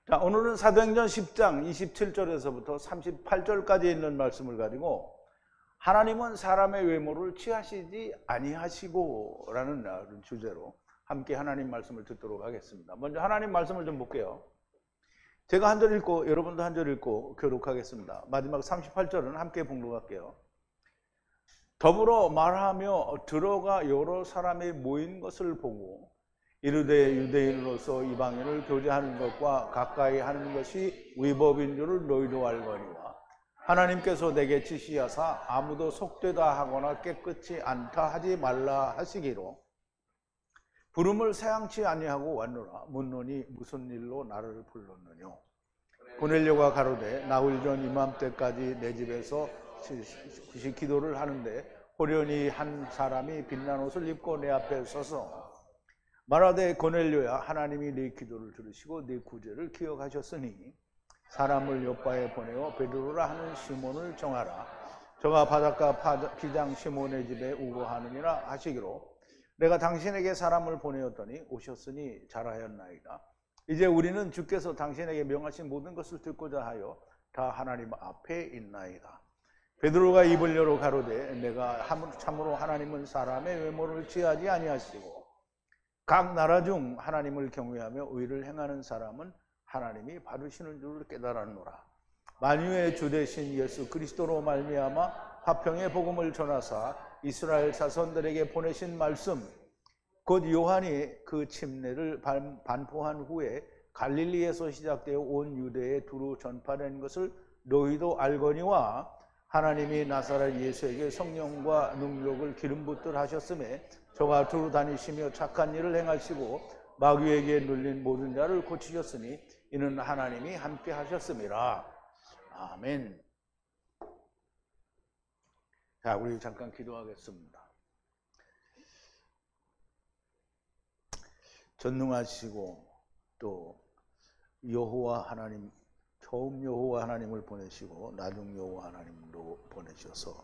자, 오늘은 사도행전 10장 27절에서부터 38절까지 있는 말씀을 가지고 하나님은 사람의 외모를 취하시지 아니하시고 라는 주제로 함께 하나님 말씀을 듣도록 하겠습니다. 먼저 하나님 말씀을 좀 볼게요. 제가 한 절 읽고 여러분도 한 절 읽고 교독하겠습니다. 마지막 38절은 함께 봉독할게요. 더불어 말하며 들어가 여러 사람이 모인 것을 보고 이르되 유대인으로서 이방인을 교제하는 것과 가까이 하는 것이 위법인 줄을 너희도 알거니와 하나님께서 내게 지시하사 아무도 속되다 하거나 깨끗이 않다 하지 말라 하시기로 부름을 새앙치 아니하고 왔노라. 묻노니 무슨 일로 나를 불렀느뇨? 고넬료가 가로되 나흘 전 이맘때까지 내 집에서 기도를 하는데 호련히 한 사람이 빛난 옷을 입고 내 앞에 서서 말하되 고넬료야, 하나님이 네 기도를 들으시고 네 구제를 기억하셨으니 사람을 요바에 보내어 베드로라 하는 시몬을 정하라. 저가 바닷가 피장 시몬의 집에 우거하느니라 하시기로 내가 당신에게 사람을 보내었더니 오셨으니 잘하였나이다. 이제 우리는 주께서 당신에게 명하신 모든 것을 듣고자 하여 다 하나님 앞에 있나이다. 베드로가 입을 열어 가로되 내가 참으로 하나님은 사람의 외모를 취하지 아니하시고 각 나라 중 하나님을 경외하며 의를 행하는 사람은 하나님이 받으시는 줄을 깨달았노라. 만유의 주 되신 예수 그리스도로 말미암아 화평의 복음을 전하사 이스라엘 자손들에게 보내신 말씀 곧 요한이 그 침례를 반포한 후에 갈릴리에서 시작되어 온 유대에 두루 전파된 것을 너희도 알거니와 하나님이 나사렛 예수에게 성령과 능력을 기름 붓듯 하셨음에 저가 두루 다니시며 착한 일을 행하시고 마귀에게 눌린 모든 자를 고치셨으니 이는 하나님이 함께 하셨음이라. 아멘. 자, 우리 잠깐 기도하겠습니다. 전능하시고 또 여호와 하나님, 처음 여호와 하나님을 보내시고 나중 여호와 하나님도 보내셔서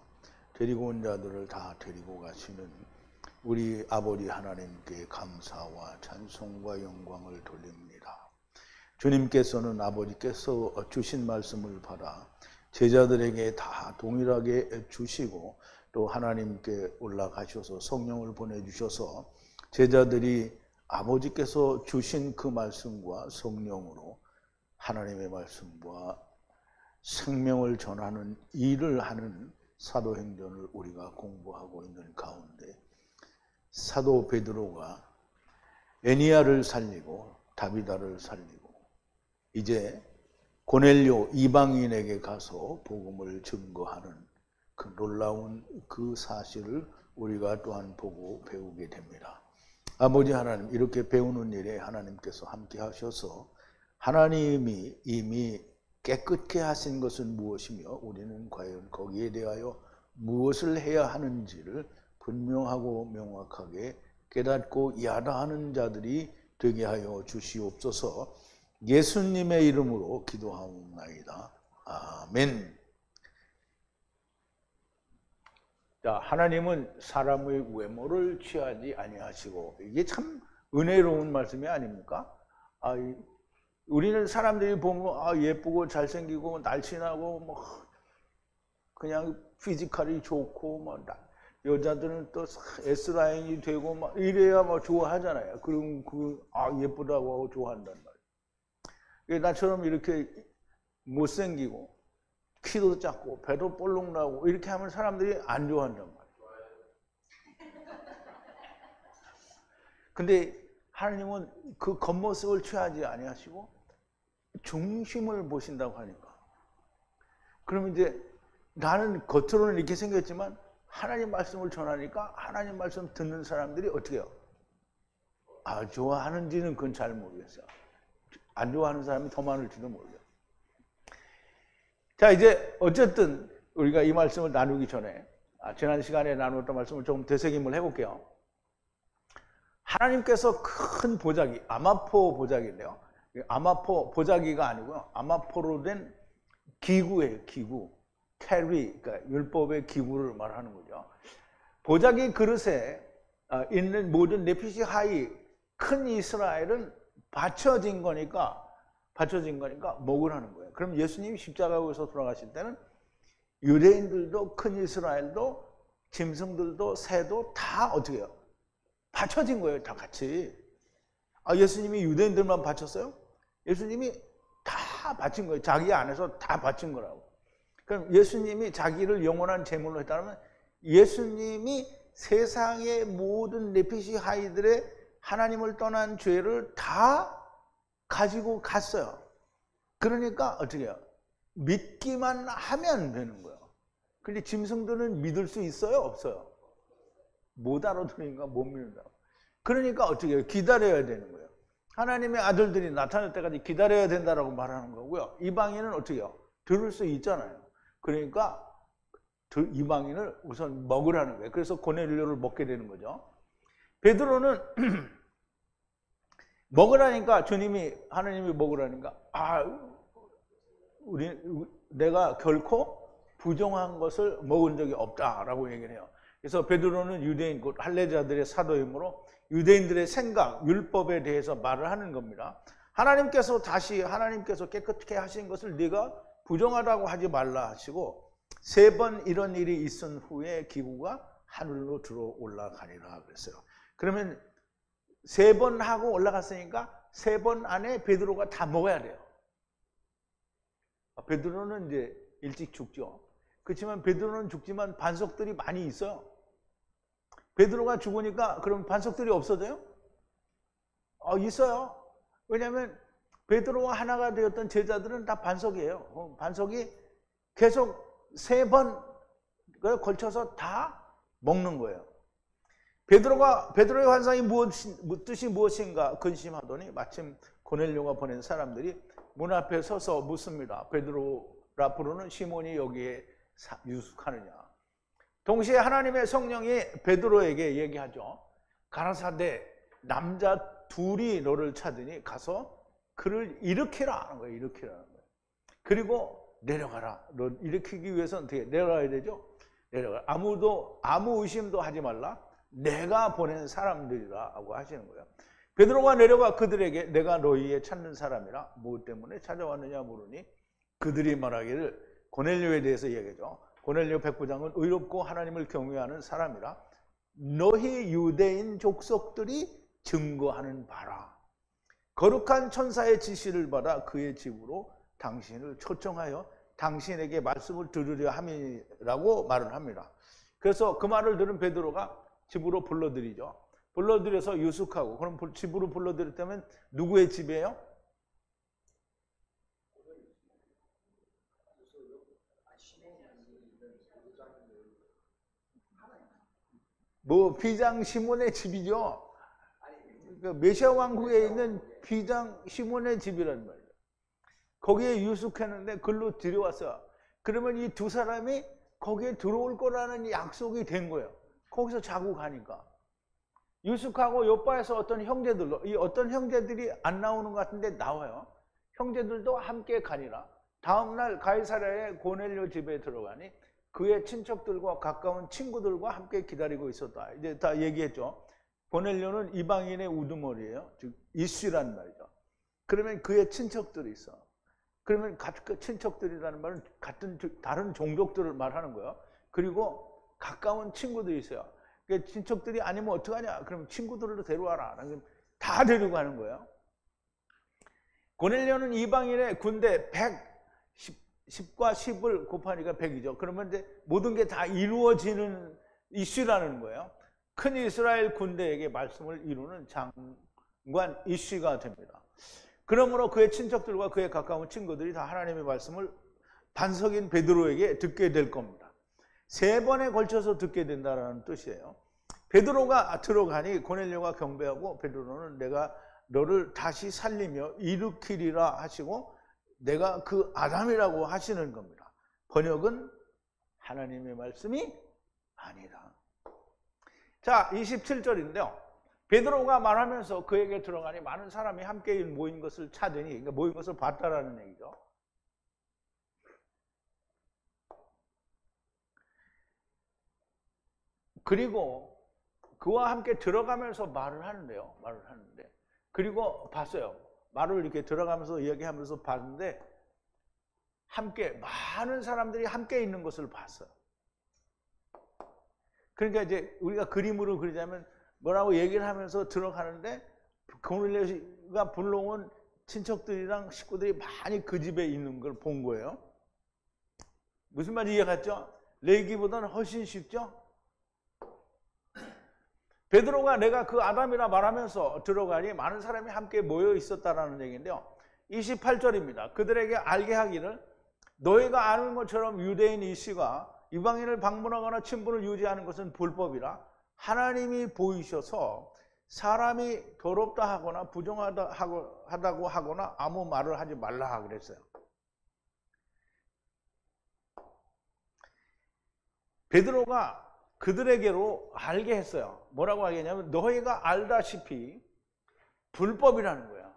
데리고 온 자들을 다 데리고 가시는 우리 아버지 하나님께 감사와 찬송과 영광을 돌립니다. 주님께서는 아버지께서 주신 말씀을 받아 제자들에게 다 동일하게 주시고 또 하나님께 올라가셔서 성령을 보내주셔서 제자들이 아버지께서 주신 그 말씀과 성령으로 하나님의 말씀과 생명을 전하는 일을 하는 사도행전을 우리가 공부하고 있는 가운데 사도 베드로가 에니야를 살리고 다비다를 살리고 이제 고넬료 이방인에게 가서 복음을 증거하는 그 놀라운 그 사실을 우리가 또한 보고 배우게 됩니다. 아버지 하나님, 이렇게 배우는 일에 하나님께서 함께 하셔서 하나님이 이미 깨끗게 하신 것은 무엇이며 우리는 과연 거기에 대하여 무엇을 해야 하는지를 분명하고 명확하게 깨닫고 야다하는 자들이 되게 하여 주시옵소서. 예수님의 이름으로 기도하옵나이다. 아멘. 자, 하나님은 사람의 외모를 취하지 아니하시고, 이게 참 은혜로운 말씀이 아닙니까? 우리는 사람들이 보면 예쁘고 잘생기고 날씬하고 뭐 그냥 피지컬이 좋고 뭐 여자들은 또 S라인이 되고 막 이래야 뭐 좋아하잖아요. 그럼 예쁘다고 하고 좋아한단 말이에요. 나처럼 이렇게 못생기고 키도 작고 배도 볼록 나고 이렇게 하면 사람들이 안 좋아한단 말이에요. 근데 하나님은 그 겉모습을 취하지 아니하시고 중심을 보신다고 하니까, 그러면 이제 나는 겉으로는 이렇게 생겼지만 하나님 말씀을 전하니까 하나님 말씀 듣는 사람들이 어떻게 해요? 좋아하는지는 그건 잘 모르겠어요. 안 좋아하는 사람이 더 많을지도 모르겠어요. 자, 이제 어쨌든 우리가 이 말씀을 나누기 전에 지난 시간에 나누었던 말씀을 조금 되새김을 해볼게요. 하나님께서 큰 보자기, 아마포 보자기인데요. 아마포 보자기가 아니고요. 아마포로 된 기구예요. 기구. 캐리, 그러니까 율법의 기구를 말하는 거죠. 보자기 그릇에 있는 모든 네피시 하이 큰 이스라엘은 받쳐진 거니까 받쳐진 거니까 먹으라는 거예요. 그럼 예수님이 십자가에서 돌아가실 때는 유대인들도 큰 이스라엘도 짐승들도 새도 다 어떻게 해요? 받쳐진 거예요. 다 같이. 예수님이 유대인들만 바쳤어요? 예수님이 다 바친 거예요. 자기 안에서 다 바친 거라고. 그럼 예수님이 자기를 영원한 제물로 했다면 예수님이 세상의 모든 레피시 하이들의 하나님을 떠난 죄를 다 가지고 갔어요. 그러니까 어떻게 해요? 믿기만 하면 되는 거예요. 근데 짐승들은 믿을 수 있어요? 없어요? 못 알아들으니까 못 믿는다고. 그러니까 어떻게 해요? 기다려야 되는 거예요. 하나님의 아들들이 나타날 때까지 기다려야 된다라고 말하는 거고요. 이방인은 어떻게 해요? 들을 수 있잖아요. 그러니까 이방인을 우선 먹으라는 거예요. 그래서 고넬료를 먹게 되는 거죠. 베드로는 먹으라니까 하나님이 먹으라니까 내가 결코 부정한 것을 먹은 적이 없다라고 얘기를 해요. 그래서 베드로는 유대인 곧 할례자들의 사도이므로 유대인들의 생각, 율법에 대해서 말을 하는 겁니다. 하나님께서 깨끗게 하신 것을 네가 부정하다고 하지 말라 하시고 3번 이런 일이 있은 후에 기구가 하늘로 들어 올라가리라 그랬어요. 그러면 3번 하고 올라갔으니까 3번 안에 베드로가 다 먹어야 돼요. 베드로는 이제 일찍 죽죠. 그렇지만 베드로는 죽지만 반석들이 많이 있어요. 베드로가 죽으니까 그럼 반석들이 없어져요? 있어요. 왜냐하면 베드로와 하나가 되었던 제자들은 다 반석이에요. 반석이 계속 3번 걸쳐서 다 먹는 거예요. 베드로의 환상이 뜻이 무엇인가 근심하더니 마침 고넬료가 보낸 사람들이 문 앞에 서서 묻습니다. 베드로라 부르는 시몬이 여기에 유숙하느냐. 동시에 하나님의 성령이 베드로에게 얘기하죠. 가라사대 남자 둘이 너를 찾으니 가서 그를 일으키라 하는 거예요. 일으키라는 거예요. 그리고 내려가라. 너 일으키기 위해서는 어떻게 내려가야 되죠? 내려가라. 아무 의심도 하지 말라. 내가 보낸 사람들이라고 하시는 거예요. 베드로가 내려가 그들에게 내가 너희의 찾는 사람이라 무엇 때문에 찾아왔느냐 물으니 그들이 말하기를 고넬료에 대해서 얘기하죠. 고넬료 백부장은 의롭고 하나님을 경외하는 사람이라 너희 유대인 족속들이 증거하는 바라. 거룩한 천사의 지시를 받아 그의 집으로 당신을 초청하여 당신에게 말씀을 들으려 함이라고 말을 합니다. 그래서 그 말을 들은 베드로가 집으로 불러들이죠. 불러들여서 유숙하고, 그럼 집으로 불러들였다면 누구의 집이에요? 비장 시몬의 집이죠. 그러니까 메시아 왕국에 있는 비장 시몬의 집이란 말이에요. 거기에 유숙했는데 글로 들여왔어요. 그러면 이 두 사람이 거기에 들어올 거라는 약속이 된 거예요. 거기서 자고 가니까. 유숙하고 요바에서 어떤 형제들이 안 나오는 것 같은데 나와요. 형제들도 함께 가니라. 다음날 가이사랴의 고넬료 집에 들어가니 그의 친척들과 가까운 친구들과 함께 기다리고 있었다. 이제 다 얘기했죠. 고넬료는 이방인의 우두머리예요. 즉 이슈란 말이죠. 그러면 그의 친척들이 있어. 그러면 그 친척들이라는 말은 다른 종족들을 말하는 거예요. 그리고 가까운 친구들이 있어요. 그러니까 친척들이 아니면 어떡하냐? 그럼 친구들을 데려와라. 다 데리고 가는 거예요. 고넬료는 이방인의 군대 10과 10을 곱하니까 100이죠. 그러면 이제 모든 게 다 이루어지는 이슈라는 거예요. 큰 이스라엘 군대에게 말씀을 이루는 장관 이슈가 됩니다. 그러므로 그의 친척들과 그의 가까운 친구들이 다 하나님의 말씀을 반석인 베드로에게 듣게 될 겁니다. 3번에 걸쳐서 듣게 된다는 뜻이에요. 베드로가 들어가니 고넬료가 경배하고 베드로는 내가 너를 다시 살리며 일으키리라 하시고 내가 그 아담이라고 하시는 겁니다. 번역은 하나님의 말씀이 아니다. 자, 27절인데요. 베드로가 말하면서 그에게 들어가니 많은 사람이 함께 모인 것을 찾으니, 그러니까 모인 것을 봤다라는 얘기죠. 그리고 그와 함께 들어가면서 말을 하는데 그리고 봤어요. 말을 이렇게 들어가면서 이야기하면서 봤는데 함께 많은 사람들이 함께 있는 것을 봤어요. 그러니까 이제 우리가 그림으로 그리자면 뭐라고 얘기를 하면서 들어가는데 고넬료가 불러온 친척들이랑 식구들이 많이 그 집에 있는 걸 본 거예요. 무슨 말인지 이해갔죠? 레위기보다는 훨씬 쉽죠? 베드로가 내가 그 아담이라 말하면서 들어가니 많은 사람이 함께 모여 있었다라는 얘기인데요. 28절입니다. 그들에게 알게 하기를 너희가 아는 것처럼 유대인 이 씨가 이방인을 방문하거나 친분을 유지하는 것은 불법이라 하나님이 보이셔서 사람이 더럽다 하거나 부정하다고 하거나 아무 말을 하지 말라 그랬어요. 베드로가 그들에게로 알게 했어요. 뭐라고 하겠냐면 너희가 알다시피 불법이라는 거야.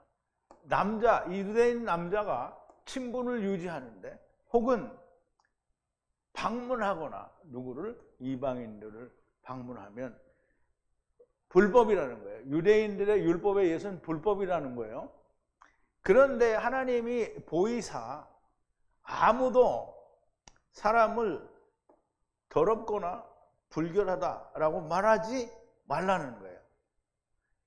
유대인 남자가 친분을 유지하는데 혹은 방문하거나 누구를 이방인들을 방문하면 불법이라는 거예요. 유대인들의 율법에 의해서는 불법이라는 거예요. 그런데 하나님이 보이사 아무도 사람을 더럽거나 불결하다라고 말하지 말라는 거예요.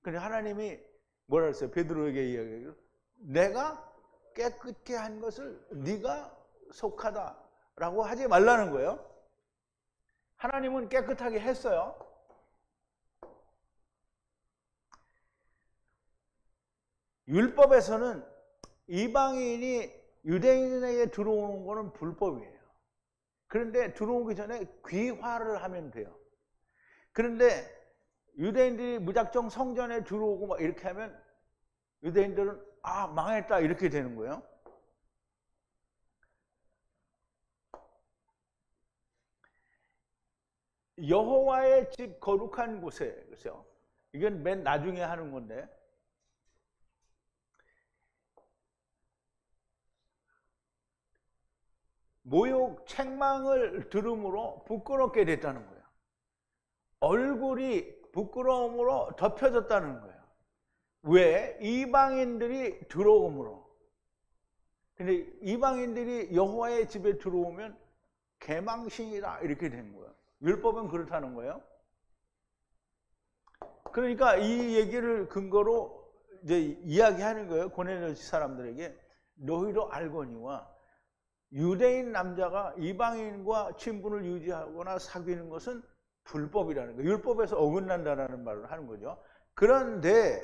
근데 하나님이 뭐라 했어요? 베드로에게 이야기해요. 내가 깨끗게 한 것을 네가 속하다라고 하지 말라는 거예요. 하나님은 깨끗하게 했어요. 율법에서는 이방인이 유대인에게 들어오는 것은 불법이에요. 그런데 들어오기 전에 귀화를 하면 돼요. 그런데 유대인들이 무작정 성전에 들어오고 막 이렇게 하면 유대인들은 아 망했다 이렇게 되는 거예요. 여호와의 집 거룩한 곳에 그렇죠? 이건 맨 나중에 하는 건데 모욕 책망을 들음으로 부끄럽게 됐다는 거예요. 얼굴이 부끄러움으로 덮여졌다는 거예요. 왜? 이방인들이 들어오므로. 근데 이방인들이 여호와의 집에 들어오면 개망신이다 이렇게 된 거예요. 율법은 그렇다는 거예요. 그러니까 이 얘기를 근거로 이제 이야기하는 거예요. 고넬료 사람들에게 너희도 알거니와 유대인 남자가 이방인과 친분을 유지하거나 사귀는 것은 불법이라는 거예요. 율법에서 어긋난다는 말을 하는 거죠. 그런데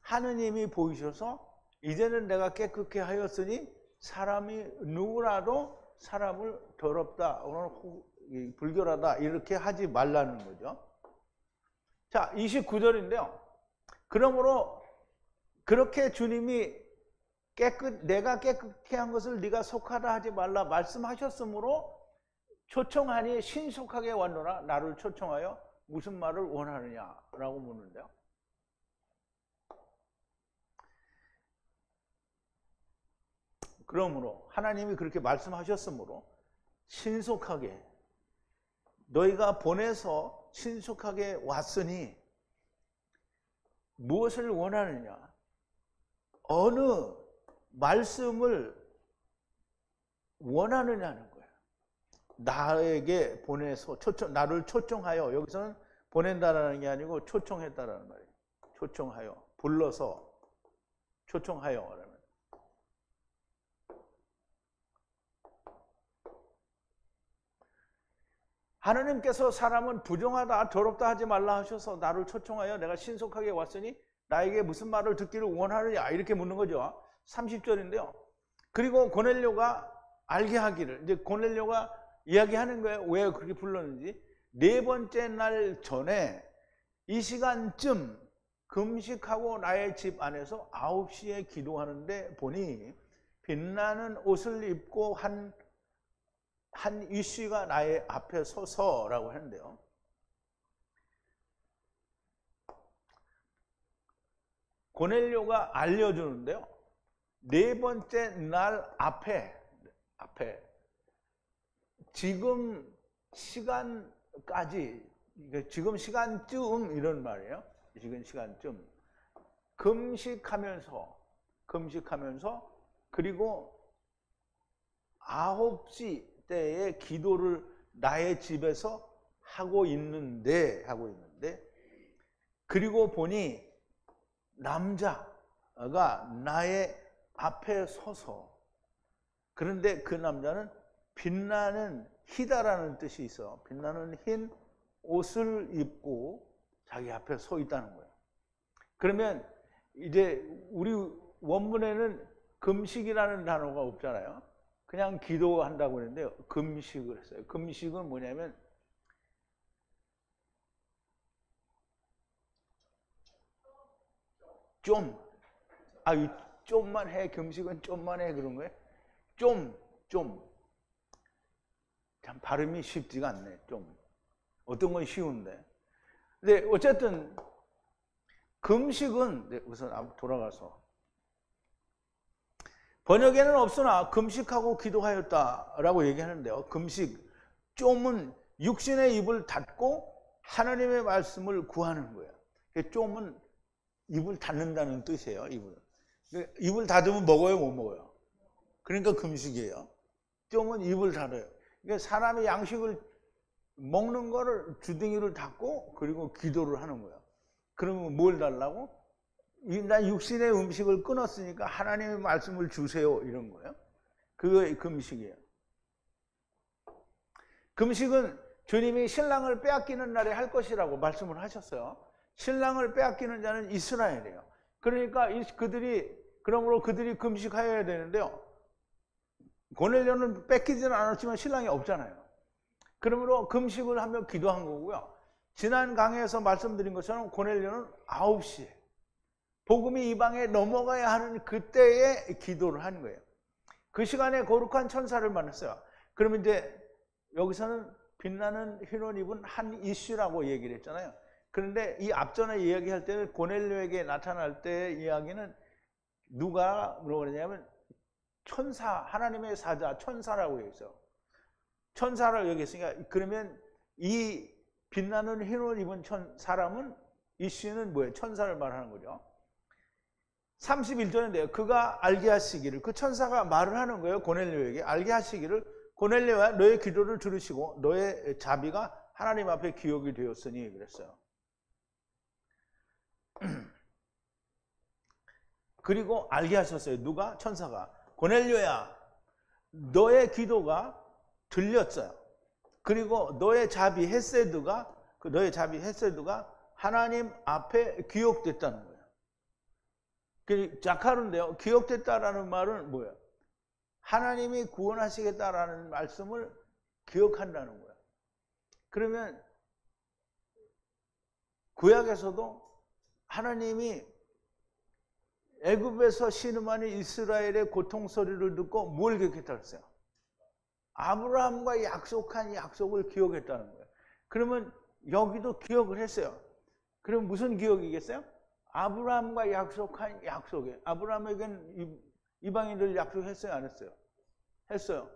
하느님이 보이셔서 이제는 내가 깨끗게 하였으니 사람이 누구라도 사람을 더럽다 혹은 불결하다 이렇게 하지 말라는 거죠. 자, 29절인데요. 그러므로 그렇게 주님이 내가 깨끗게 한 것을 네가 속하다 하지 말라 말씀하셨으므로 초청하니 신속하게 왔노라. 나를 초청하여 무슨 말을 원하느냐라고 묻는데요. 그러므로 하나님이 그렇게 말씀하셨으므로 신속하게 너희가 보내서 신속하게 왔으니 무엇을 원하느냐? 어느 말씀을 원하느냐는 거예요. 나에게 보내서 나를 초청하여, 여기서는 보낸다라는 게 아니고 초청했다라는 말이에요. 초청하여, 불러서 초청하여 라는. 하나님께서 사람은 부정하다 더럽다 하지 말라 하셔서 나를 초청하여 내가 신속하게 왔으니 나에게 무슨 말을 듣기를 원하느냐 이렇게 묻는 거죠. 30절인데요. 그리고 고넬료가 알게 하기를, 이제 고넬료가 이야기하는 거예요. 왜 그렇게 불렀는지. 네 번째 날 전에 이 시간쯤 금식하고 나의 집 안에서 9시에 기도하는데 보니 빛나는 옷을 입고 한 이씨가 나의 앞에 서서라고 했는데요. 고넬료가 알려주는데요. 네 번째 날 앞에 지금 시간까지, 지금 시간쯤 이런 말이에요. 지금 시간쯤 금식하면서 금식하면서 그리고 9시 때에 기도를 나의 집에서 하고 있는데 그리고 보니 남자가 나의 앞에 서서, 그런데 그 남자는 빛나는 희다라는 뜻이 있어. 빛나는 흰 옷을 입고 자기 앞에 서 있다는 거예요. 그러면 이제 우리 원문에는 금식이라는 단어가 없잖아요. 그냥 기도한다고 했는데 금식을 했어요. 금식은 뭐냐면 좀만 해. 금식은 좀만 해. 그런 거예요. 참 발음이 쉽지가 않네. 좀. 어떤 건 쉬운데. 근데 어쨌든 금식은, 우선 돌아가서 번역에는 없으나 금식하고 기도하였다라고 얘기하는데요. 금식, 좀은 육신의 입을 닫고 하나님의 말씀을 구하는 거예요. 좀은 입을 닫는다는 뜻이에요. 입을 닫으면 먹어요, 못 먹어요? 그러니까 금식이에요. 좀은 입을 닫아요. 그러니까 사람이 양식을 먹는 거를 주둥이를 닫고 그리고 기도를 하는 거예요. 그러면 뭘 달라고? 난 육신의 음식을 끊었으니까 하나님의 말씀을 주세요, 이런 거예요. 그게 금식이에요. 금식은 주님이 신랑을 빼앗기는 날에 할 것이라고 말씀을 하셨어요. 신랑을 빼앗기는 자는 이스라엘이에요. 그러니까 그러므로 그들이 금식하여야 되는데요. 고넬료는 뺏기지는 않았지만 신랑이 없잖아요. 그러므로 금식을 하며 기도한 거고요. 지난 강의에서 말씀드린 것처럼 고넬료는 9시에 복음이 이방에 넘어가야 하는 그때에 기도를 하는 거예요. 그 시간에 거룩한 천사를 만났어요. 그러면 이제 여기서는 빛나는 흰 옷 입은 한 이슈라고 얘기를 했잖아요. 그런데 이 앞전에 이야기할 때는 고넬료에게 나타날 때의 이야기는 누가 뭐라고 그러냐면 천사, 하나님의 사자, 천사라고 얘기했어요. 천사라고 얘기했으니까, 그러면 이 빛나는 흰 옷 입은 사람은, 이씨는 뭐예요? 천사를 말하는 거죠. 31절인데요. 그가 알게 하시기를, 그 천사가 말을 하는 거예요. 고넬료에게 알게 하시기를, 고넬료야 너의 기도를 들으시고 너의 자비가 하나님 앞에 기억이 되었으니 그랬어요. 그리고 알게 하셨어요. 누가? 천사가. 고넬료야, 너의 기도가 들렸어요. 그리고 너의 자비 헤세드가 하나님 앞에 기억됐다는 거예요. 자카르인데요. 기억됐다라는 말은 뭐예요? 하나님이 구원하시겠다라는 말씀을 기억한다는 거예요. 그러면 구약에서도 하나님이 애굽에서 신음하는 이스라엘의 고통 소리를 듣고 뭘 기억했다고 했어요? 아브라함과 약속한 약속을 기억했다는 거예요. 그러면 여기도 기억을 했어요. 그럼 무슨 기억이겠어요? 아브라함과 약속한 약속에, 아브라함에겐 이방인들 약속했어요, 안 했어요? 했어요.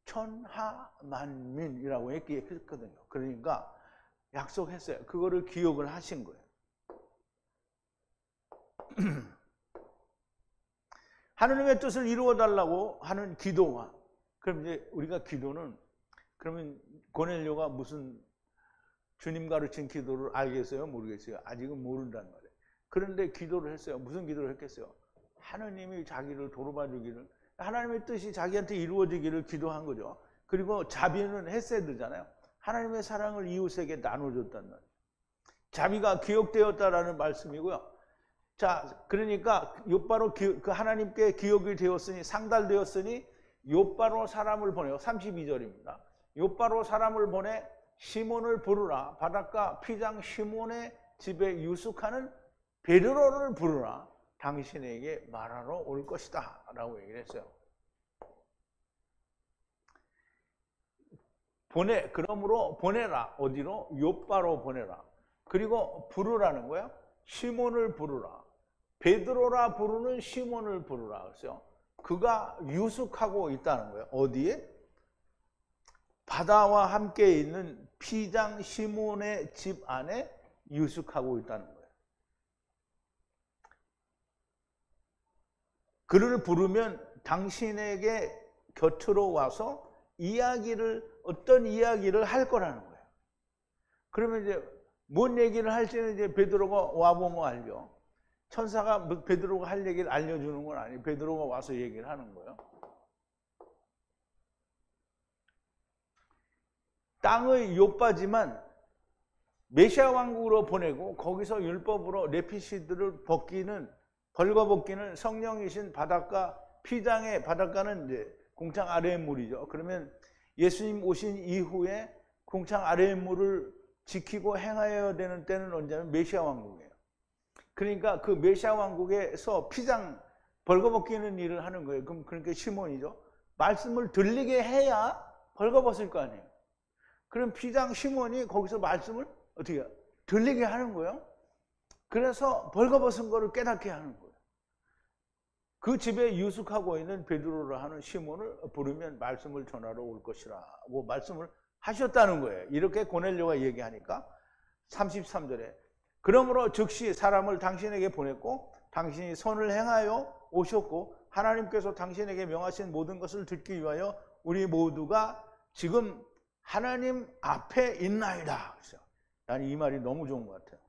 천하만민이라고 했거든요. 그러니까 약속했어요. 그거를 기억을 하신 거예요. 하느님의 뜻을 이루어달라고 하는 기도와, 그럼 이제 우리가 기도는, 그러면 고넬료가 무슨 주님 가르친 기도를 알겠어요? 모르겠어요? 아직은 모른단 말이에요. 그런데 기도를 했어요. 무슨 기도를 했겠어요? 하느님이 자기를 돌봐 주기를, 하나님의 뜻이 자기한테 이루어지기를 기도한 거죠. 그리고 자비는 헤세드잖아요. 하나님의 사랑을 이웃에게 나눠줬단 말이에요. 자비가 기억되었다라는 말씀이고요. 자, 그러니까 욥바로 그 하나님께 기억이 되었으니, 상달되었으니 욥바로 사람을 보내요. 32절입니다. 욥바로 사람을 보내 시몬을 부르라. 바닷가 피장 시몬의 집에 유숙하는 베드로를 부르라. 당신에게 말하러 올 것이다 라고 얘기를 했어요. 그러므로 보내라. 어디로? 욥바로 보내라. 그리고 부르라는 거예요. 시몬을 부르라. 베드로라 부르는 시몬을 부르라. 그랬어요. 그가 유숙하고 있다는 거예요. 어디에? 바다와 함께 있는 피장 시몬의 집 안에 유숙하고 있다는 거예요. 그를 부르면 당신에게 곁으로 와서 어떤 이야기를 할 거라는 거예요. 그러면 이제 뭔 얘기를 할지는 이제 베드로가 와보면 알죠. 천사가 베드로가 할 얘기를 알려주는 건 아니에요. 베드로가 와서 얘기를 하는 거예요. 땅의 욥바지만 메시아 왕국으로 보내고 거기서 율법으로 레피시드를 벌거벗기는 성령이신 바닷가, 피장의 바닷가는 이제 궁창 아래의 물이죠. 그러면 예수님 오신 이후에 궁창 아래의 물을 지키고 행하여야 되는 때는 언제냐면 메시아 왕국이에요. 그러니까 그 메시아 왕국에서 피장 벌거벗기는 일을 하는 거예요. 그러니까 시몬이죠. 말씀을 들리게 해야 벌거벗을 거 아니에요. 그럼 피장 시몬이 거기서 말씀을 어떻게 해요? 들리게 하는 거예요. 그래서 벌거벗은 거를 깨닫게 하는 거예요. 그 집에 유숙하고 있는 베드로라 하는 시몬을 부르면 말씀을 전하러 올 것이라고 말씀을 하셨다는 거예요. 이렇게 고넬료가 얘기하니까 33절에 그러므로 즉시 사람을 당신에게 보냈고 당신이 선을 행하여 오셨고 하나님께서 당신에게 명하신 모든 것을 듣기 위하여 우리 모두가 지금 하나님 앞에 있나이다. 그래서 나는 이 말이 너무 좋은 것 같아요.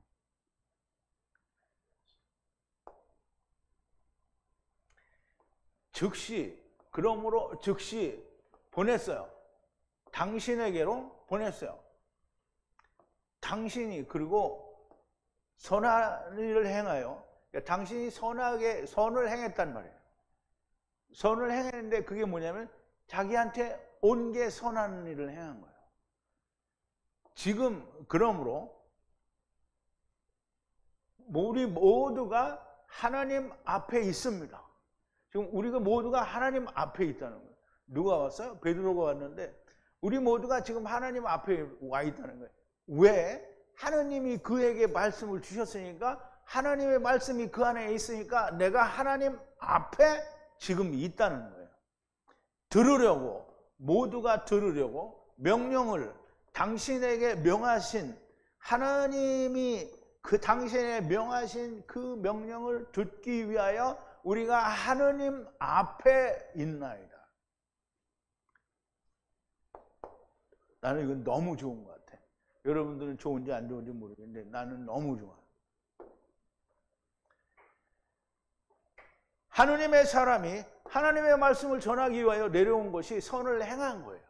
그러므로 즉시 보냈어요. 당신에게로 보냈어요. 당신이 그리고 선한 일을 행하여, 그러니까 당신이 선을 행했단 말이에요. 선을 행했는데 그게 뭐냐면 자기한테 온 게 선한 일을 행한 거예요. 지금 그러므로 우리 모두가 하나님 앞에 있습니다. 지금 우리가 모두가 하나님 앞에 있다는 거예요. 누가 왔어요? 베드로가 왔는데 우리 모두가 지금 하나님 앞에 와 있다는 거예요. 왜? 하나님이 그에게 말씀을 주셨으니까, 하나님의 말씀이 그 안에 있으니까 내가 하나님 앞에 지금 있다는 거예요. 모두가 들으려고 명령을 당신에게 명하신, 하나님이 그 당신에게 명하신 그 명령을 듣기 위하여 우리가 하나님 앞에 있나이다. 나는 이건 너무 좋은 것 같아. 여러분들은 좋은지 안 좋은지 모르겠는데 나는 너무 좋아. 하느님의 사람이 하나님의 말씀을 전하기 위하여 내려온 것이 선을 행한 거예요.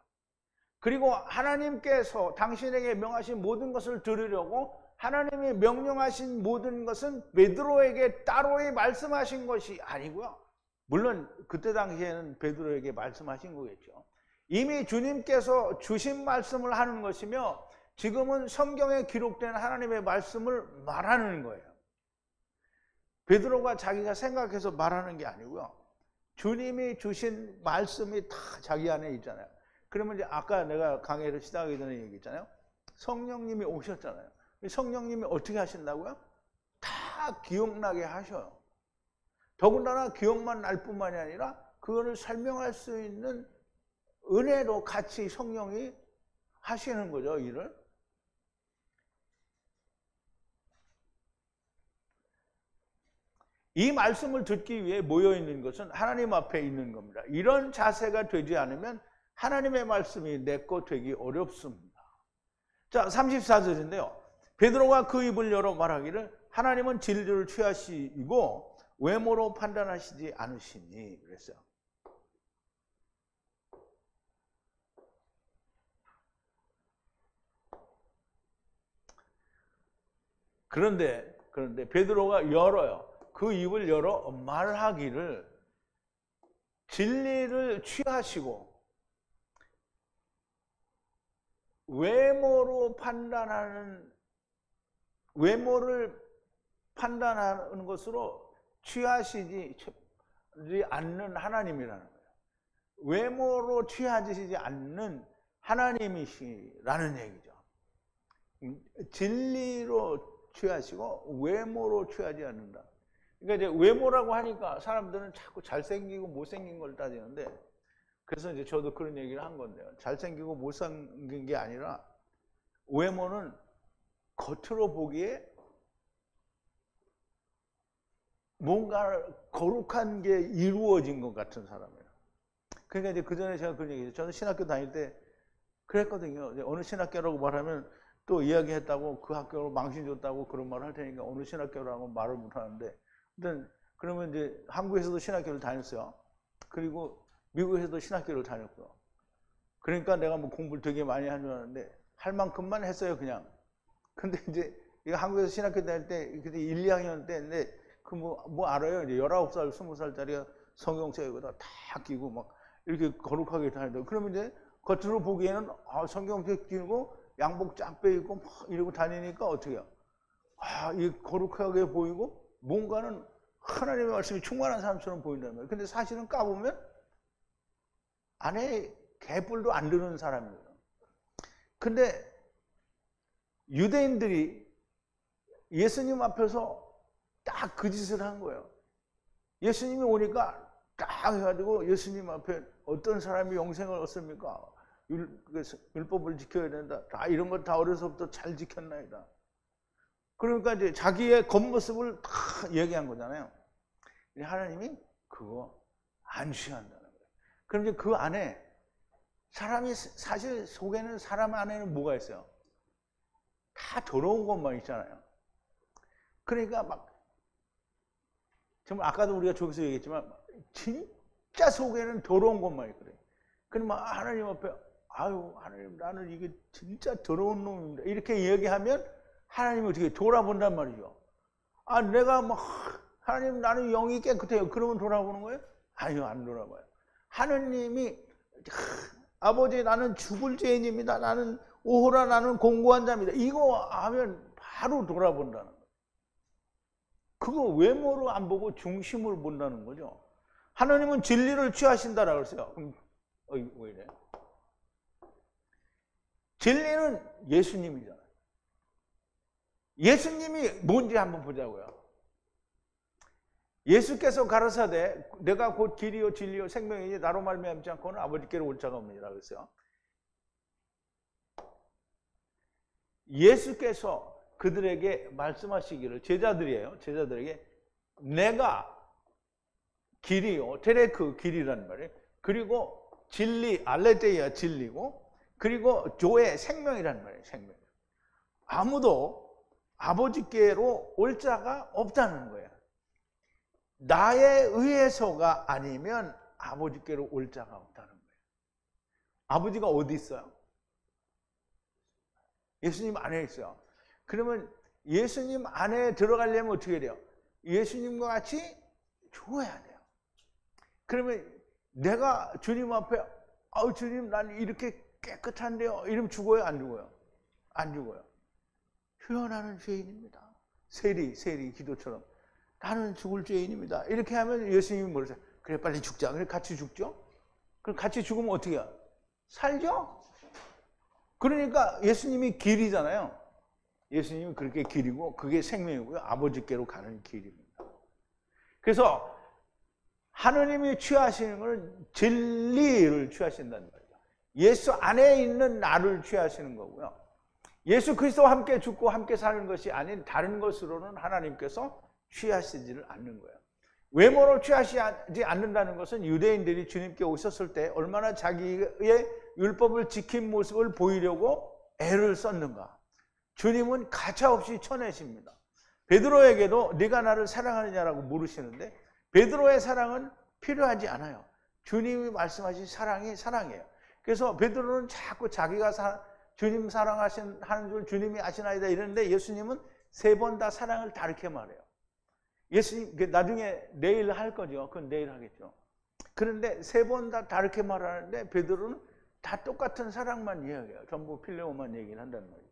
그리고 하나님께서 당신에게 명하신 모든 것을 들으려고 하나님이 명령하신 모든 것은 베드로에게 따로이 말씀하신 것이 아니고요. 물론 그때 당시에는 베드로에게 말씀하신 거겠죠. 이미 주님께서 주신 말씀을 하는 것이며 지금은 성경에 기록된 하나님의 말씀을 말하는 거예요. 베드로가 자기가 생각해서 말하는 게 아니고요. 주님이 주신 말씀이 다 자기 안에 있잖아요. 그러면 이제 아까 내가 강의를 시작하기 전에 얘기했잖아요. 성령님이 오셨잖아요. 성령님이 어떻게 하신다고요? 다 기억나게 하셔요. 더군다나 기억만 날 뿐만이 아니라 그거를 설명할 수 있는 은혜로 같이 성령이 하시는 거죠, 일을. 이 말씀을 듣기 위해 모여있는 것은 하나님 앞에 있는 겁니다. 이런 자세가 되지 않으면 하나님의 말씀이 내 거 되기 어렵습니다. 자, 34절인데요. 베드로가 그 입을 열어 말하기를 하나님은 진리를 취하시고 외모로 판단하시지 않으시니 그랬어요. 그런데 베드로가 열어요. 그 입을 열어 말하기를 진리를 취하시고 외모를 판단하는 것으로 취하시지 않는 하나님이라는 거예요. 외모로 취하시지 않는 하나님이시라는 얘기죠. 진리로 취하시고 외모로 취하지 않는다. 그러니까 이제 외모라고 하니까 사람들은 자꾸 잘생기고 못생긴 걸 따지는데, 그래서 이제 저도 그런 얘기를 한 건데요. 잘생기고 못생긴 게 아니라 외모는 겉으로 보기에 뭔가 거룩한 게 이루어진 것 같은 사람이에요. 그러니까 이제 그 전에 제가 그런 얘기했죠. 저는 신학교 다닐 때 그랬거든요. 어느 신학교라고 말하면 또 이야기했다고 그 학교로 망신 줬다고 그런 말을 할 테니까 어느 신학교라고 말을 못 하는데, 일단 그러면 이제 한국에서도 신학교를 다녔어요. 그리고 미국에서도 신학교를 다녔고요. 그러니까 내가 뭐 공부를 되게 많이 한 줄 알았는데 할 만큼만 했어요, 그냥. 근데 이제 이거 한국에서 신학교 다닐 때 그때 1, 2학년 때인데 그 뭐 알아요? 이제 19살, 20살짜리가 성경책 이거 다 끼고 막 이렇게 거룩하게 다니고, 그러면 이제 겉으로 보기에는 성경책 끼고 양복 쫙 빼입고 막 이러고 다니니까 어떻게 해요? 이 거룩하게 보이고 뭔가는 하나님의 말씀이 충만한 사람처럼 보인다는 거예요. 근데 사실은 까보면 안에 개뿔도 안 드는 사람이에요. 근데 유대인들이 예수님 앞에서 딱 그 짓을 한 거예요. 예수님이 오니까 딱 해가지고 예수님 앞에 어떤 사람이 영생을 얻습니까? 율법을 지켜야 된다. 다 이런 것 다 어려서부터 잘 지켰나이다. 그러니까 이제 자기의 겉모습을 다 얘기한 거잖아요. 하나님이 그거 안 취한다는 거예요. 그럼 이제 그 안에 사람이 사실 속에는 사람 안에는 뭐가 있어요? 다 더러운 것만 있잖아요. 그러니까 막 정말 아까도 우리가 저기서 얘기했지만 진짜 속에는 더러운 것만 있거든요. 그럼 하나님 앞에 아유 하나님 나는 이게 진짜 더러운 놈입니다. 이렇게 얘기하면 하나님이 어떻게 돌아본단 말이죠. 내가 막 하나님 나는 영이 깨끗해요. 그러면 돌아보는 거예요? 아니요, 안 돌아봐요. 하나님이 아버지 나는 죽을 죄인입니다. 나는 오호라 나는 공고한 자입니다. 이거 하면 바로 돌아본다는 거예요. 그거 외모로 안 보고 중심을 본다는 거죠. 하나님은 진리를 취하신다라고 했어요. 그럼 왜 이래? 진리는 예수님이잖아요. 예수님이 뭔지 한번 보자고요. 예수께서 가라사대 내가 곧 길이요 진리요 생명이니 나로 말미암지 않고는 아버지께로 올 자가 없느니라 그랬어요. 예수께서 그들에게 말씀하시기를, 제자들이에요. 제자들에게 내가 길이요, 테레크 길이라는 말이에요. 그리고 진리, 알레테이아 진리고, 그리고 조의 생명이라는 말이에요. 생명. 아무도 아버지께로 올 자가 없다는 거예요. 나에 의해서가 아니면 아버지께로 올 자가 없다는 거예요. 아버지가 어디 있어요? 예수님 안에 있어요. 그러면 예수님 안에 들어가려면 어떻게 돼요? 예수님과 같이 죽어야 돼요. 그러면 내가 주님 앞에 주님 난 이렇게 깨끗한데요. 이러면 죽어요? 안 죽어요? 안 죽어요. 표현하는 죄인입니다. 세리 기도처럼 나는 죽을 죄인입니다. 이렇게 하면 예수님이 뭐래요? 그래 빨리 죽자. 그래 같이 죽죠? 그럼 같이 죽으면 어떻게 해요? 살죠? 그러니까 예수님이 길이잖아요. 예수님은 그렇게 길이고 그게 생명이고요. 아버지께로 가는 길입니다. 그래서 하느님이 취하시는 것은 진리를 취하신다는 거예요. 예수 안에 있는 나를 취하시는 거고요. 예수 그리스도와 함께 죽고 함께 사는 것이 아닌 다른 것으로는 하나님께서 취하시지를 않는 거예요. 외모로 취하시지 않는다는 것은 유대인들이 주님께 오셨을 때 얼마나 자기의 율법을 지킨 모습을 보이려고 애를 썼는가. 주님은 가차없이 쳐내십니다. 베드로에게도 네가 나를 사랑하느냐라고 물으시는데 베드로의 사랑은 필요하지 않아요. 주님이 말씀하신 사랑이 사랑이에요. 그래서 베드로는 자꾸 자기가 주님 사랑하는 줄 주님이 아시나이다 이러는데 예수님은 3번 다 사랑을 다르게 말해요. 예수님 나중에 내일 할 거죠. 그건 내일 하겠죠. 그런데 3번 다 다르게 말하는데 베드로는 다 똑같은 사랑만 이야기해요. 전부 필레오만 얘기를 한다는 말이에요.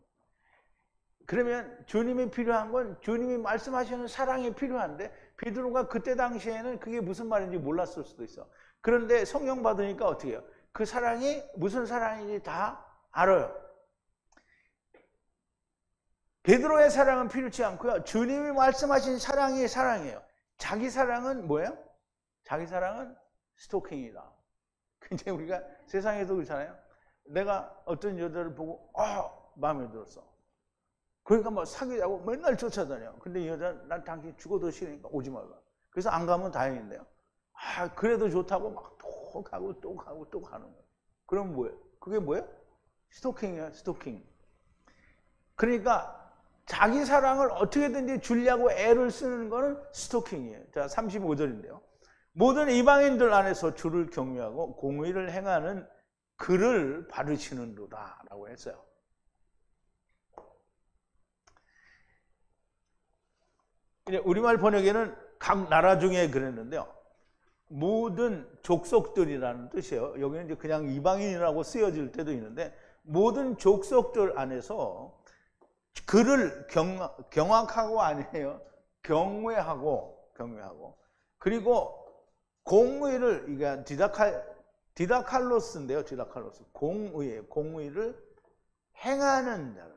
그러면 주님이 필요한 건 주님이 말씀하시는 사랑이 필요한데 베드로가 그때 당시에는 그게 무슨 말인지 몰랐을 수도 있어. 그런데 성령 받으니까 어떻게 해요? 그 사랑이 무슨 사랑인지 다 알아요. 베드로의 사랑은 필요치 않고요. 주님이 말씀하신 사랑이 사랑이에요. 자기 사랑은 뭐예요? 자기 사랑은 스토킹이다. 근데 우리가 세상에도 그렇잖아요. 내가 어떤 여자를 보고 마음에 들었어. 그러니까 막 사귀자고 맨날 쫓아다녀. 근데 이 여자는 난 당신 죽어도 싫으니까 오지 말라. 그래서 안 가면 다행인데요. 그래도 좋다고 막 또 가고 또 가고 또 가는 거예요. 그럼 뭐예요? 그게 뭐예요? 스토킹이에요, 스토킹. 그러니까 자기 사랑을 어떻게든지 주려고 애를 쓰는 거는 스토킹이에요. 자, 35절인데요. 모든 이방인들 안에서 주를 경외하고 공의를 행하는 그를 바르시는도다 라고 했어요. 우리말 번역에는 각 나라 중에 그랬는데요. 모든 족속들이라는 뜻이에요. 여기는 이제 그냥 이방인이라고 쓰여질 때도 있는데, 모든 족속들 안에서 그를 경악하고 아니에요. 경외하고. 그리고 공의를, 이게 디다칼로스인데요. 디다칼로스. 공의를 행하는 자를.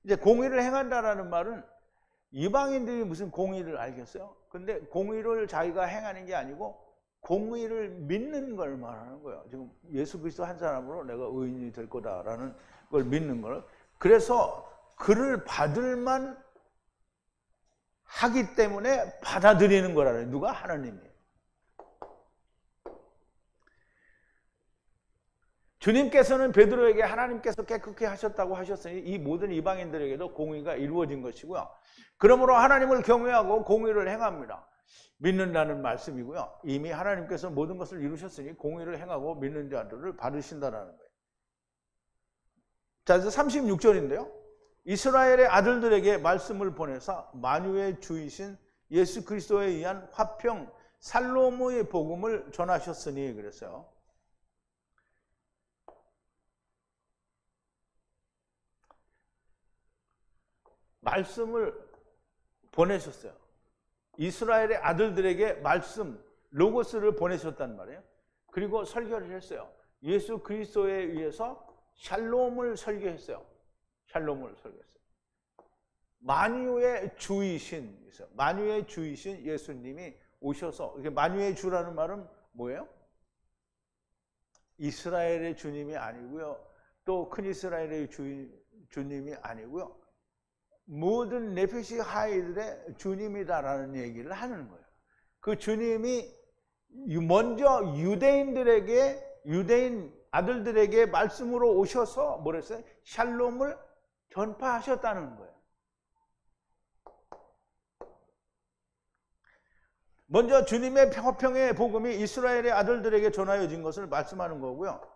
이제 공의를 행한다라는 말은 이방인들이 무슨 공의를 알겠어요? 근데 공의를 자기가 행하는 게 아니고 공의를 믿는 걸 말하는 거예요. 지금 예수 그리스도 한 사람으로 내가 의인이 될 거다라는 걸 믿는 걸. 그래서 그를 받을만 하기 때문에 받아들이는 거라는. 누가? 하나님이. 주님께서는 베드로에게 하나님께서 깨끗게 하셨다고 하셨으니 이 모든 이방인들에게도 공의가 이루어진 것이고요. 그러므로 하나님을 경외하고 공의를 행합니다. 믿는다는 말씀이고요. 이미 하나님께서 모든 것을 이루셨으니 공의를 행하고 믿는 자들을 받으신다는 거예요. 자, 이제 36절인데요. 이스라엘의 아들들에게 말씀을 보내사 만유의 주이신 예수 그리스도에 의한 화평 살로모의 복음을 전하셨으니 그랬어요. 말씀을 보내셨어요. 이스라엘의 아들들에게 말씀, 로고스를 보내셨단 말이에요. 그리고 설교를 했어요. 예수 그리스도에 의해서 샬롬을 설교했어요. 샬롬을 설교했어요. 만유의 주이신, 만유의 주이신 예수님이 오셔서, 이렇게 만유의 주라는 말은 뭐예요? 이스라엘의 주님이 아니고요. 또 큰 이스라엘의 주님이 아니고요. 모든 네피시 하이들의 주님이다라는 얘기를 하는 거예요. 그 주님이 먼저 유대인 아들들에게 말씀으로 오셔서 뭐랬어요? 샬롬을 전파하셨다는 거예요. 먼저 주님의 화평의 복음이 이스라엘의 아들들에게 전하여진 것을 말씀하는 거고요.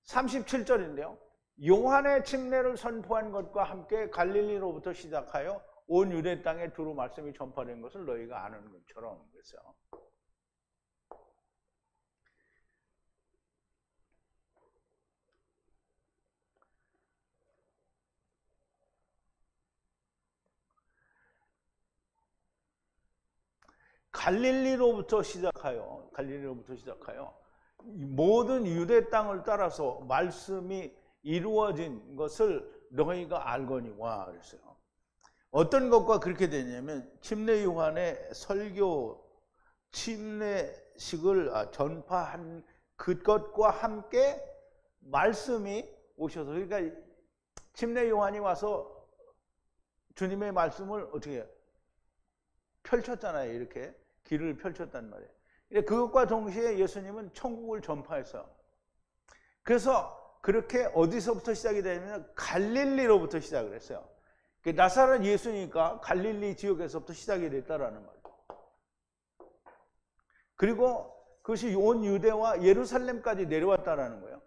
37절인데요. 요한의 침례를 선포한 것과 함께 갈릴리로부터 시작하여 온 유대 땅에 두루 말씀이 전파된 것을 너희가 아는 것처럼 그랬어요. 갈릴리로부터 시작하여 모든 유대 땅을 따라서 말씀이 이루어진 것을 너희가 알거니와 그랬어요. 어떤 것과 그렇게 되냐면 침례 요한의 설교 침례식을 전파한 그것과 함께 말씀이 오셔서, 그러니까 침례 요한이 와서 주님의 말씀을 어떻게 해요? 펼쳤잖아요. 이렇게 길을 펼쳤단 말이에요. 그것과 동시에 예수님은 천국을 전파했어요. 그래서 그렇게 어디서부터 시작이 되냐면 갈릴리로부터 시작을 했어요. 나사렛 예수니까 갈릴리 지역에서부터 시작이 됐다라는 말이에요. 그리고 그것이 온 유대와 예루살렘까지 내려왔다라는 거예요.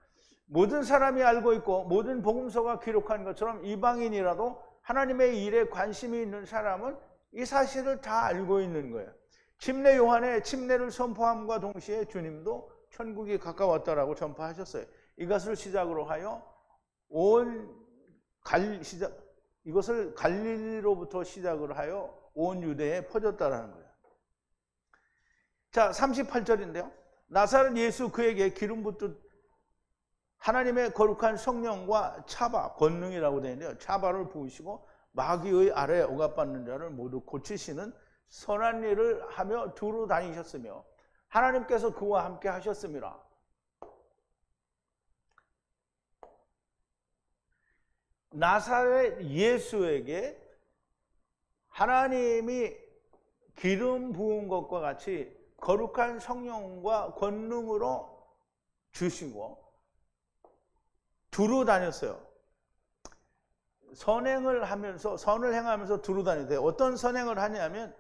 모든 사람이 알고 있고 모든 복음서가 기록한 것처럼 이방인이라도 하나님의 일에 관심이 있는 사람은 이 사실을 다 알고 있는 거예요. 침례 요한의 침례를 선포함과 동시에 주님도 천국이 가까웠다라고 전파하셨어요. 이것을 시작으로 하여 이것을 갈릴리로부터 시작을 하여 온 유대에 퍼졌다라는 거예요. 자, 38절인데요. 나사렛 예수 그에게 기름 붓듯 하나님의 거룩한 성령과 차바, 권능이라고 되어 있는데요. 차바를 부으시고 마귀의 아래에 억압받는 자를 모두 고치시는 선한 일을 하며 두루 다니셨으며 하나님께서 그와 함께 하셨습니다. 나사렛 예수에게 하나님이 기름 부은 것과 같이 거룩한 성령과 권능으로 주시고 두루 다녔어요. 선을 행하면서 두루 다니세요. 어떤 선행을 하냐면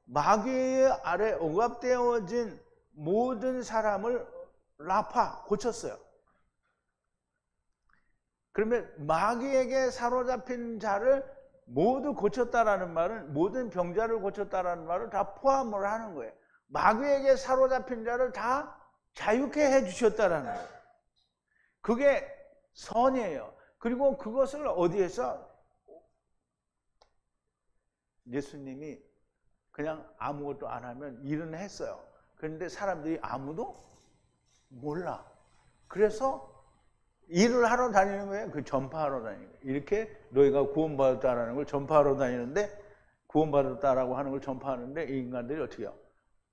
마귀의 아래 억압되어진 모든 사람을 고쳤어요. 그러면 마귀에게 사로잡힌 자를 모두 고쳤다라는 말은 모든 병자를 고쳤다라는 말을 다 포함을 하는 거예요. 마귀에게 사로잡힌 자를 다 자유케 해주셨다라는 거예요. 그게 선이에요. 그리고 그것을 어디에서 예수님이 그냥 아무것도 안 하면 일은 했어요. 그런데 사람들이 아무도 몰라. 그래서 일을 하러 다니는 거예요. 그 전파하러 다니는 거예요. 이렇게 너희가 구원받았다라는 걸 전파하러 다니는데, 구원받았다라고 하는 걸 전파하는데 이 인간들이 어떻게 해요?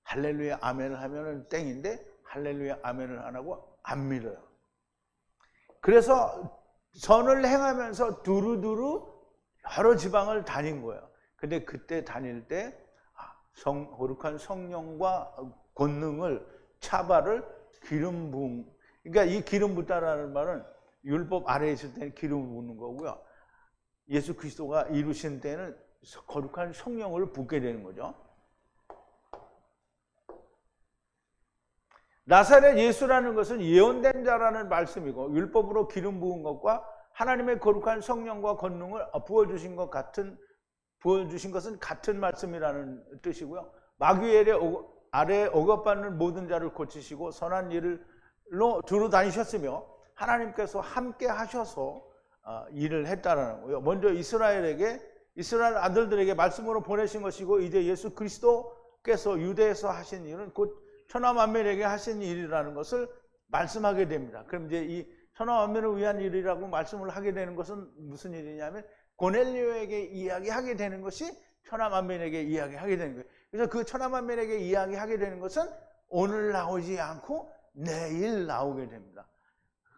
할렐루야 아멘을 하면은 땡인데 할렐루야 아멘을 안 하고 안 믿어요. 그래서 선을 행하면서 두루두루 여러 지방을 다닌 거예요. 근데 그때 다닐 때 거룩한 성령과 권능을 차발을 기름 부은, 그러니까 이 기름 붓다라는 말은 율법 아래에 있을 때는 기름 붓는 거고요. 예수 그리스도가 이루신 때는 거룩한 성령을 붓게 되는 거죠. 나사렛 예수라는 것은 예언된 자라는 말씀이고, 율법으로 기름 부은 것과 하나님의 거룩한 성령과 권능을 부어주신 것은 같은 말씀이라는 뜻이고요. 마귀의 아래에 억압받는 모든 자를 고치시고 선한 일로 두루 다니셨으며 하나님께서 함께 하셔서 일을 했다라는 거예요. 먼저 이스라엘 아들들에게 말씀으로 보내신 것이고, 이제 예수 그리스도께서 유대에서 하신 일은 곧 천하만민에게 하신 일이라는 것을 말씀하게 됩니다. 그럼 이제 이 천하만민을 위한 일이라고 말씀을 하게 되는 것은 무슨 일이냐면 고넬료에게 이야기하게 되는 것이 천하만민에게 이야기하게 되는 거예요. 그래서 그 천하만민에게 이야기하게 되는 것은 오늘 나오지 않고 내일 나오게 됩니다.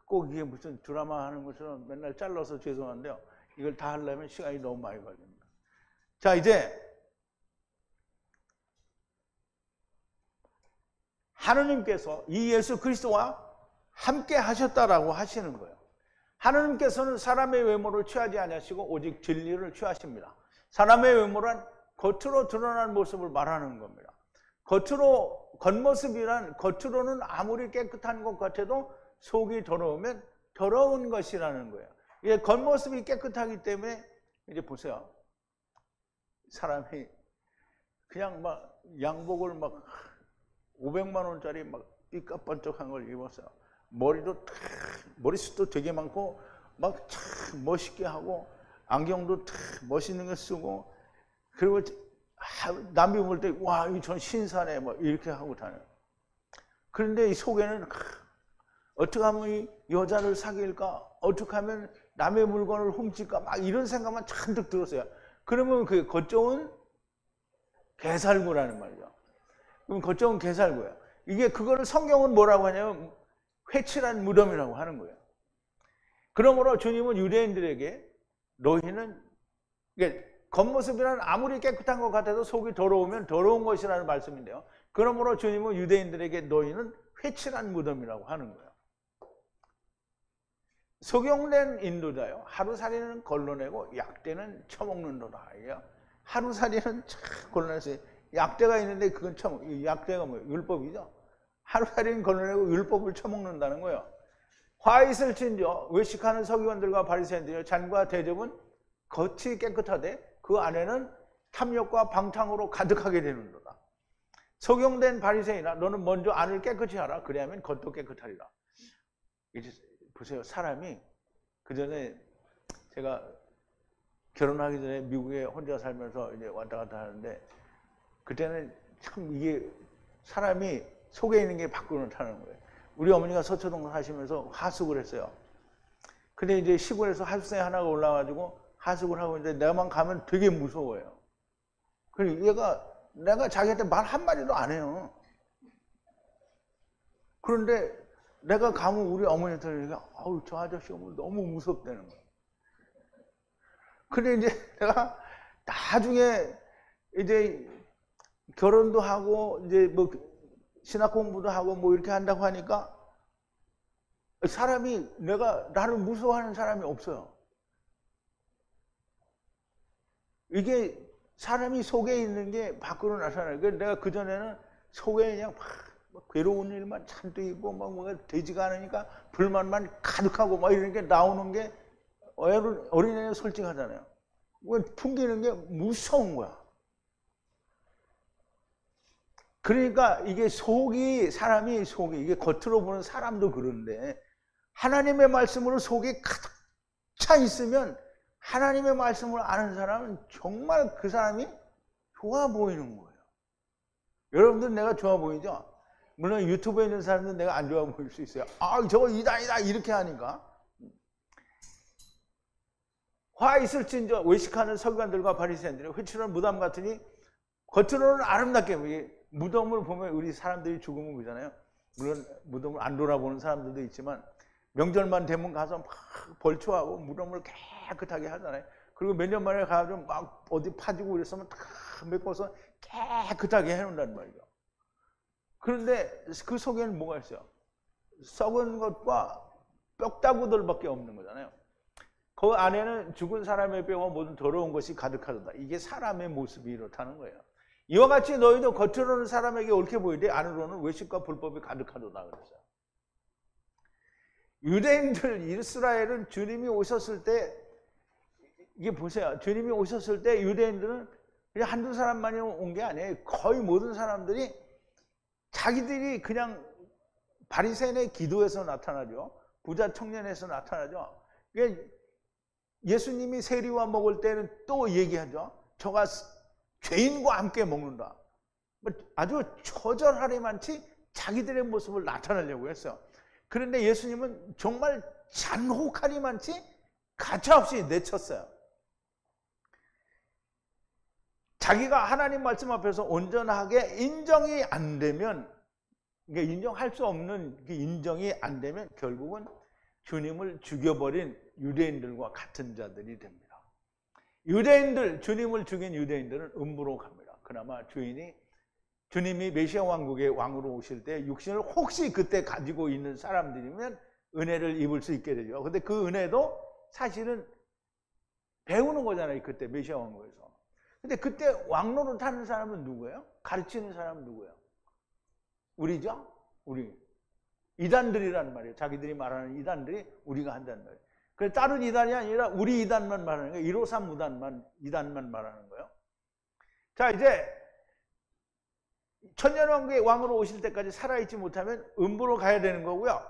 꼭 이게 무슨 드라마 하는 것처럼 맨날 잘라서 죄송한데요. 이걸 다 하려면 시간이 너무 많이 걸립니다. 자, 이제 하느님께서 이 예수 그리스도와 함께 하셨다라고 하시는 거예요. 하느님께서는 사람의 외모를 취하지 아니하시고 오직 진리를 취하십니다. 사람의 외모란 겉으로 드러난 모습을 말하는 겁니다. 겉모습이란 겉으로는 아무리 깨끗한 것 같아도 속이 더러우면 더러운 것이라는 거예요. 이게 겉모습이 깨끗하기 때문에 이제 보세요. 사람이 그냥 막 양복을 막 500만 원짜리 막 삐까번쩍한 걸 입었어요. 머리숱도 되게 많고 막 참 멋있게 하고 안경도 멋있는 거 쓰고, 그리고 남이 볼 때 와, 이 전 신사네 뭐 이렇게 하고 다녀요. 그런데 이 속에는 어떻게 하면 이 여자를 사귈까, 어떻게 하면 남의 물건을 훔칠까, 막 이런 생각만 잔뜩 들었어요. 그러면 그 겉정은 개살구라는 말이죠. 그럼 겉정은 개살구예요. 이게 그거를 성경은 뭐라고 하냐면 회칠한 무덤이라고 하는 거예요. 그러므로 주님은 유대인들에게 너희는, 그러니까 겉모습이란 아무리 깨끗한 것 같아도 속이 더러우면 더러운 것이라는 말씀인데요. 그러므로 주님은 유대인들에게 너희는 회칠한 무덤이라고 하는 거예요. 속용된 인도자요. 하루살이는 걸러내고 약대는 처먹는도다. 하루살이는 참 걸러내서 약대가 있는데 그건 약대가 뭐예요? 율법이죠. 하루살이는 걸러내고 율법을 처먹는다는 거예요. 화 있을 진저 외식하는 서기관들과 바리새인들이여, 잔과 대접은 겉이 깨끗하되 그 안에는 탐욕과 방탕으로 가득하게 되는도다. 속용된 바리새인아, 너는 먼저 안을 깨끗이 하라. 그래야만 겉도 깨끗하리라. 이제 보세요. 사람이 그전에 제가 결혼하기 전에 미국에 혼자 살면서 이제 왔다 갔다 하는데, 그때는 참 이게 사람이 속에 있는 게 밖으로 나타나는 거예요. 우리 어머니가 서초동 사시면서 하숙을 했어요. 근데 이제 시골에서 하숙생이 하나가 올라와가지고 하숙을 하고 있는데 내가만 가면 되게 무서워요. 그리고 내가 자기한테 말 한마디도 안 해요. 그런데 내가 가면 우리 어머니한테 그러니까 아우 저 아저씨가 너무 무섭다는 거예요. 근데 이제 내가 나중에 이제 결혼도 하고 이제 뭐 신학 공부도 하고 뭐 이렇게 한다고 하니까 사람이 나를 무서워하는 사람이 없어요. 이게 사람이 속에 있는 게 밖으로 나타나요. 내가 그전에는 속에 그냥 막 괴로운 일만 잔뜩 있고 막 뭐가 되지가 않으니까 불만만 가득하고 막 이런 게 나오는 게 어린애는 솔직하잖아요. 풍기는 게 무서운 거야. 그러니까 이게 사람이 속이 이게 겉으로 보는 사람도 그런데 하나님의 말씀으로 속이 가득 차 있으면 하나님의 말씀을 아는 사람은 정말 그 사람이 좋아 보이는 거예요. 여러분들 내가 좋아 보이죠? 물론 유튜브에 있는 사람들은 내가 안 좋아 보일 수 있어요. 아, 저거 이단이다 이렇게 하니까. 화 있을진저 외식하는 서기관들과 바리새인들이 회칠한 무덤 같으니 겉으로는 아름답게 무덤을 보면 우리 사람들이 죽으면 그러잖아요. 물론 무덤을 안 돌아보는 사람들도 있지만 명절만 되면 가서 막 벌초하고 무덤을 깨끗하게 하잖아요. 그리고 몇 년 만에 가서 막 어디 파지고 이랬으면 다 메꿔서 깨끗하게 해놓는단 말이죠. 그런데 그 속에는 뭐가 있어요? 썩은 것과 뼈다구들밖에 없는 거잖아요. 그 안에는 죽은 사람의 뼈와 모든 더러운 것이 가득하다. 이게 사람의 모습이 이렇다는 거예요. 이와 같이 너희도 겉으로는 사람에게 옳게 보이되 안으로는 외식과 불법이 가득하도다 그랬어요. 유대인들 이스라엘은 주님이 오셨을 때 이게 보세요. 주님이 오셨을 때 유대인들은 그냥 한두 사람만이 온 게 아니에요. 거의 모든 사람들이 자기들이 그냥 바리새인의 기도에서 나타나죠. 부자 청년에서 나타나죠. 예수님이 세리와 먹을 때는 또 얘기하죠. 저가 죄인과 함께 먹는다. 아주 처절하리만치 자기들의 모습을 나타내려고 했어요. 그런데 예수님은 정말 잔혹하리만치 가차없이 내쳤어요. 자기가 하나님 말씀 앞에서 온전하게 인정이 안 되면, 그러니까 인정할 수 없는 인정이 안 되면 결국은 주님을 죽여버린 유대인들과 같은 자들이 됩니다. 주님을 죽인 유대인들은 음부로 갑니다. 그나마 주님이 메시아 왕국의 왕으로 오실 때 육신을 혹시 그때 가지고 있는 사람들이면 은혜를 입을 수 있게 되죠. 근데 그 은혜도 사실은 배우는 거잖아요. 그때 메시아 왕국에서. 근데 그때 왕노릇 하는 사람은 누구예요? 가르치는 사람은 누구예요? 우리죠? 우리. 이단들이라는 말이에요. 자기들이 말하는 이단들이 우리가 한다는 말이에요. 그래서 다른 이단이 아니라 우리 이단만 말하는 거예요. 153 이단만 말하는 거예요. 자, 이제 천년왕국의 왕으로 오실 때까지 살아있지 못하면 음부로 가야 되는 거고요.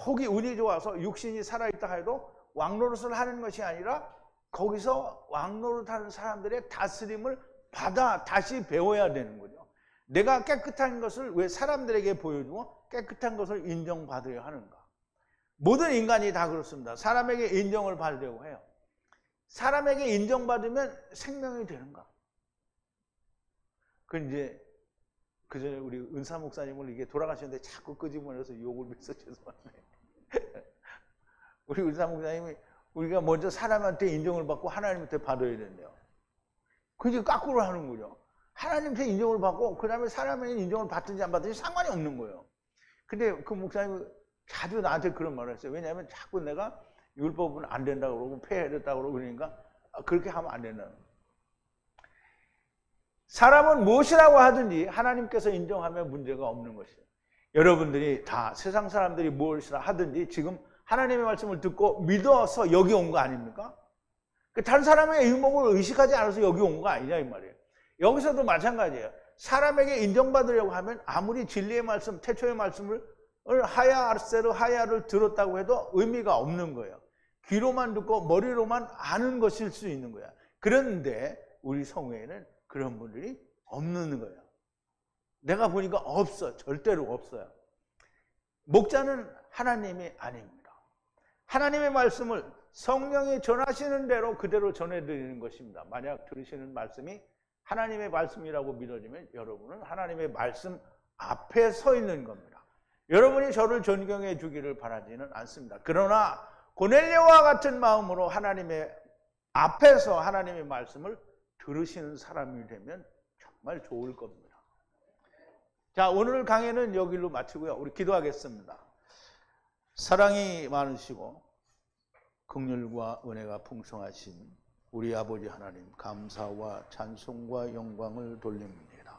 혹이 운이 좋아서 육신이 살아있다 해도 왕노릇을 하는 것이 아니라 거기서 왕노릇하는 사람들의 다스림을 받아 다시 배워야 되는 거죠. 내가 깨끗한 것을 왜 사람들에게 보여주고 깨끗한 것을 인정받으려 하는가? 모든 인간이 다 그렇습니다. 사람에게 인정을 받으려고 해요. 사람에게 인정받으면 생명이 되는가? 이제 그 전에 우리 은사 목사님을 이게 돌아가셨는데 자꾸 끄집어내서 욕을 해서 죄송한데 우리 은사 목사님이 우리가 먼저 사람한테 인정을 받고 하나님한테 받아야 된대요. 그게 거꾸로 하는 거죠. 하나님한테 인정을 받고 그 다음에 사람에게 인정을 받든지 안 받든지 상관이 없는 거예요. 근데 그 목사님이 자주 나한테 그런 말을 했어요. 왜냐하면 자꾸 내가 율법은 안 된다고 그러고 폐해됐다고 그러고 그러니까 그렇게 하면 안 된다는 거예요. 사람은 무엇이라고 하든지 하나님께서 인정하면 문제가 없는 것이에요. 여러분들이 다 세상 사람들이 무엇이라 하든지 지금 하나님의 말씀을 듣고 믿어서 여기 온 거 아닙니까? 다른 사람의 유목을 의식하지 않아서 여기 온 거 아니냐 이 말이에요. 여기서도 마찬가지예요. 사람에게 인정받으려고 하면 아무리 진리의 말씀, 태초의 말씀을 하야를 들었다고 해도 의미가 없는 거예요. 귀로만 듣고 머리로만 아는 것일 수 있는 거야. 그런데 우리 성회에는 그런 분들이 없는 거예요. 내가 보니까 없어. 절대로 없어요. 목자는 하나님이 아닙니다. 하나님의 말씀을 성령이 전하시는 대로 그대로 전해드리는 것입니다. 만약 들으시는 말씀이 하나님의 말씀이라고 믿어지면 여러분은 하나님의 말씀 앞에 서 있는 겁니다. 여러분이 저를 존경해 주기를 바라지는 않습니다. 그러나 고넬료와 같은 마음으로 하나님의 앞에서 하나님의 말씀을 들으시는 사람이 되면 정말 좋을 겁니다. 자, 오늘 강의는 여기로 마치고요. 우리 기도하겠습니다. 사랑이 많으시고 긍휼과 은혜가 풍성하신 우리 아버지 하나님, 감사와 찬송과 영광을 돌립니다.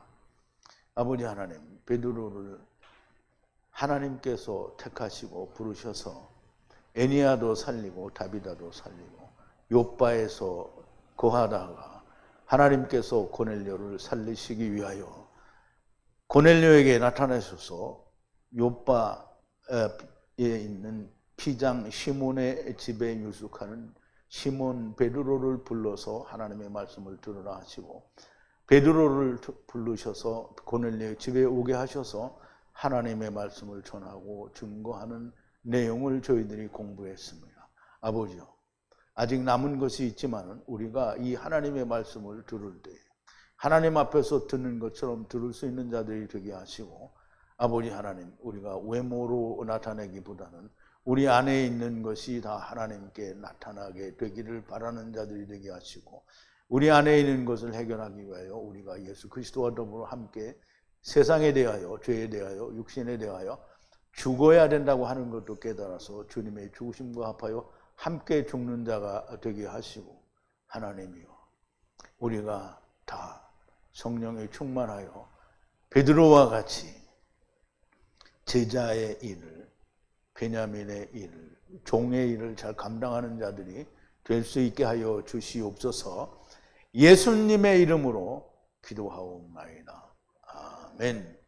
아버지 하나님, 베드로를 하나님께서 택하시고 부르셔서 애니야도 살리고 다비다도 살리고 욥바에서 거하다가 하나님께서 고넬료를 살리시기 위하여 고넬료에게 나타나셔서 욥바에 있는 피장 시몬의 집에 유숙하는 시몬 베드로를 불러서 하나님의 말씀을 들으라 하시고, 베드로를 부르셔서 고넬료의 집에 오게 하셔서 하나님의 말씀을 전하고 증거하는 내용을 저희들이 공부했습니다. 아버지요, 아직 남은 것이 있지만 우리가 이 하나님의 말씀을 들을 때 하나님 앞에서 듣는 것처럼 들을 수 있는 자들이 되게 하시고, 아버지 하나님, 우리가 외모로 나타내기보다는 우리 안에 있는 것이 다 하나님께 나타나게 되기를 바라는 자들이 되게 하시고, 우리 안에 있는 것을 해결하기 위하여 우리가 예수 그리스도와 더불어 함께 세상에 대하여, 죄에 대하여, 육신에 대하여 죽어야 된다고 하는 것도 깨달아서 주님의 죽으심과 합하여 함께 죽는 자가 되게 하시고, 하나님이요, 우리가 다 성령에 충만하여 베드로와 같이 제자의 일을, 베냐민의 일을, 종의 일을 잘 감당하는 자들이 될 수 있게 하여 주시옵소서. 예수님의 이름으로 기도하옵나이다. 아멘.